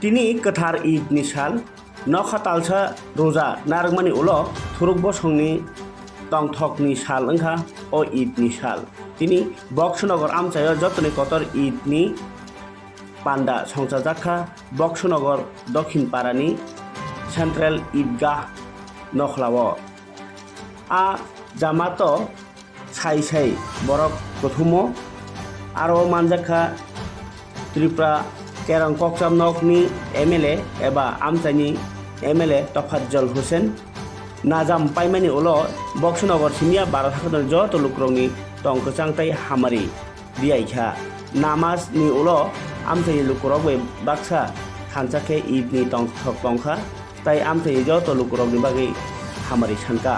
তিনি गोथार ईदनि साल नखातालसा रोजा नारगमानि उलो थुरुक बसंनि तंथकनि साल ओंखा ओ ईदनि साल তিনি बक्सनगर आमचायो जतनि कतर ईदनि पान्डा संसाजाखा बक्सनगर दक्षिण पारानि सेन्ट्रेल ईदगाह नखलाव आ जामातो साइ साइ बरक गथुमो आरो मानजाखा त्रिपुरा केरं कक्राम नकनि एमएलए एबा आमचाइनि एमएलए तफाज्जल हुसेन नाजाम पाइमानि उलो बक्सनगर सिमिया बारा थाखोदन जत लुक्रंनि तंकचांताइ हामारि दियाइखा नामाजनि उलो आमचाइनि लुक्रग बाक्सा थानसाखे ईदनि तंथक तंखा ताइ आमचाइनि जत लुक्रगनि बागै हामारि सानका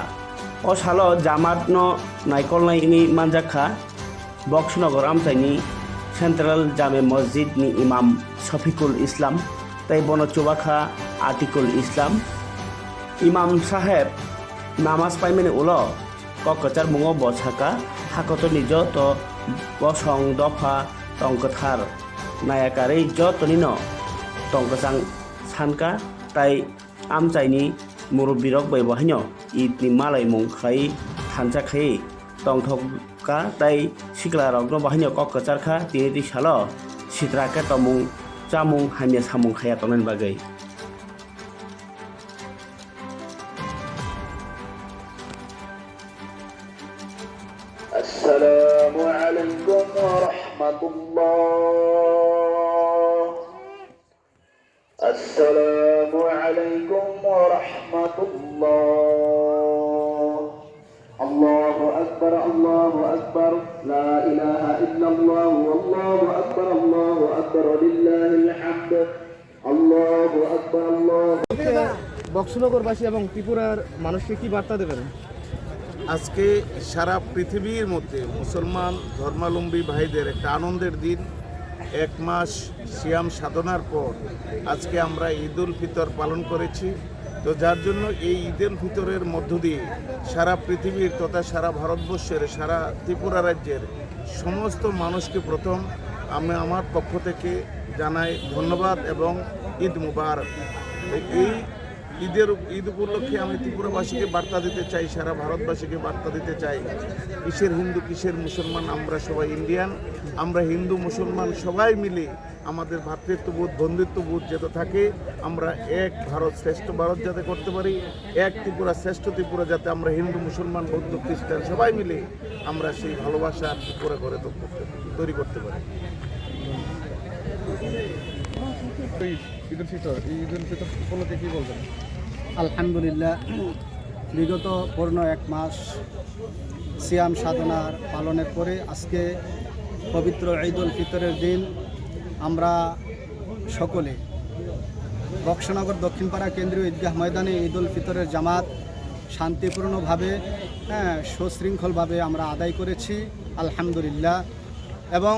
ओ सालो जामातनो नायकलनायनि मानजाखा बक्सनगर आमचाइनि सेन्ट्रेल जामे मस्जिदनि इमाम शफिकुल इस्लाम ताइ बनचुबाखा आतिकुल इस्लाम इमाम साहेब नामाज पाइमानि उलो ककचार मुङो बसाका हाकतनि जत बसं दफा तंकथार नायाकारै जतनिनो तंकचां सानका ताइ आमचाइनि मुरुबिरक बैबहायनो ईदनि मालाय मुंखाय थानसाखाय तंथका ताइ सिख्लारकनो बाहायनो ककचारखा तिनि सालो सिद्राके तमुं चामुं हामिया सामुं खाया तंनायनि बागै السلام عليكم ورحمة الله. السلام عليكم ورحمة الله. الله أكبر الله أكبر لا إله إلا الله والله أكبر الله أكبر ولله الحمد الله أكبر الله. বক্সনগরবাসী এবং ত্রিপুরার মানুষকে কি বার্তা দেবেন? আজকে সারা পৃথিবীর মধ্যে মুসলমান ধর্মাবলম্বী ভাইদের একটা আনন্দের দিন। এক মাস সিয়াম সাধনার পর আজকে আমরা ঈদ উল ফিতর পালন করেছি। তো যার জন্য এই ঈদ উল ফিতরের মধ্য দিয়ে সারা পৃথিবীর তথা সারা ভারতবর্ষের সারা ত্রিপুরা রাজ্যের সমস্ত মানুষকে প্রথম আমি আমার পক্ষ থেকে জানাই ধন্যবাদ এবং ঈদ মুবারক। এই ঈদ উপলক্ষে আমি ত্রিপুরাবাসীকে বার্তা দিতে চাই, সারা ভারতবাসীকে বার্তা দিতে চাই, কিসের হিন্দু কিসের মুসলমান, আমরা সবাই ইন্ডিয়ান। আমরা হিন্দু মুসলমান সবাই মিলে আমাদের ভ্রাতৃত্ববোধ বন্ধুত্ববোধ যাতে থাকে, আমরা এক ভারত শ্রেষ্ঠ ভারত যাতে করতে পারি, এক ত্রিপুরা শ্রেষ্ঠ ত্রিপুরা যাতে আমরা হিন্দু মুসলমান বৌদ্ধ খ্রিস্টান সবাই মিলে আমরা সেই ভালোবাসা ত্রিপুরা করে তৈরি করতে পারি। ঈদ উল ফিতর উপলক্ষে কি বলবেন? আলহামদুলিল্লাহ, বিগত পূর্ণ এক মাস সিয়াম সাধনার পালনের পরে আজকে পবিত্র ঈদ উল ফিতরের দিন আমরা সকলে বক্সনগর দক্ষিণপাড়া কেন্দ্রীয় ঈদগাহ ময়দানে ঈদ উল ফিতরের জামাত শান্তিপূর্ণভাবে সুশৃঙ্খলভাবে আমরা আদায় করেছি আলহামদুলিল্লাহ। এবং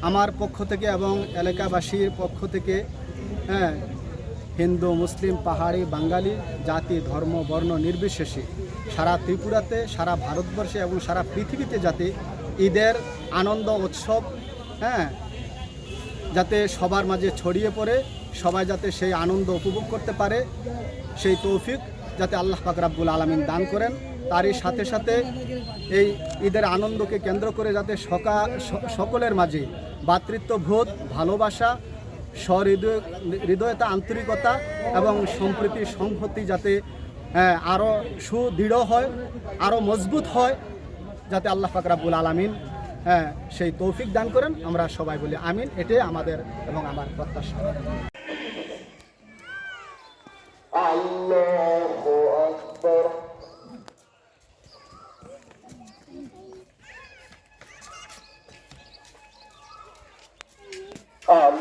আমার পক্ষ থেকে এবং এলাকাবাসীর পক্ষ থেকে হিন্দু মুসলিম পাহাড়ি বাঙালি জাতি ধর্ম বর্ণ নির্বিশেষে সারা ত্রিপুরাতে সারা ভারতবর্ষে এবং সারা পৃথিবীতে যাতে ঈদের আনন্দ উৎসব যাতে সবার মাঝে ছড়িয়ে পড়ে, সবাই যাতে সেই আনন্দ উপভোগ করতে পারে, সেই তৌফিক যাতে আল্লাহ পাক রাব্বুল আলামিন দান করেন। তারই সাথে সাথে এই ঈদের আনন্দকে কেন্দ্র করে যাতে সকলের মাঝে ভ্রাতৃত্ববোধ ভালোবাসা হৃদয়তা আন্তরিকতা এবং সম্প্রীতি সংহতি যাতে আরও সুদৃঢ় হয়, আরও মজবুত হয়, যাতে আল্লাহ পাক রাব্বুল আলামিন সেই তৌফিক দান করেন। আমরা সবাই বলি আমিন। এটাই আমাদের এবং আমার প্রত্যাশা। আল্লাহু আকবার।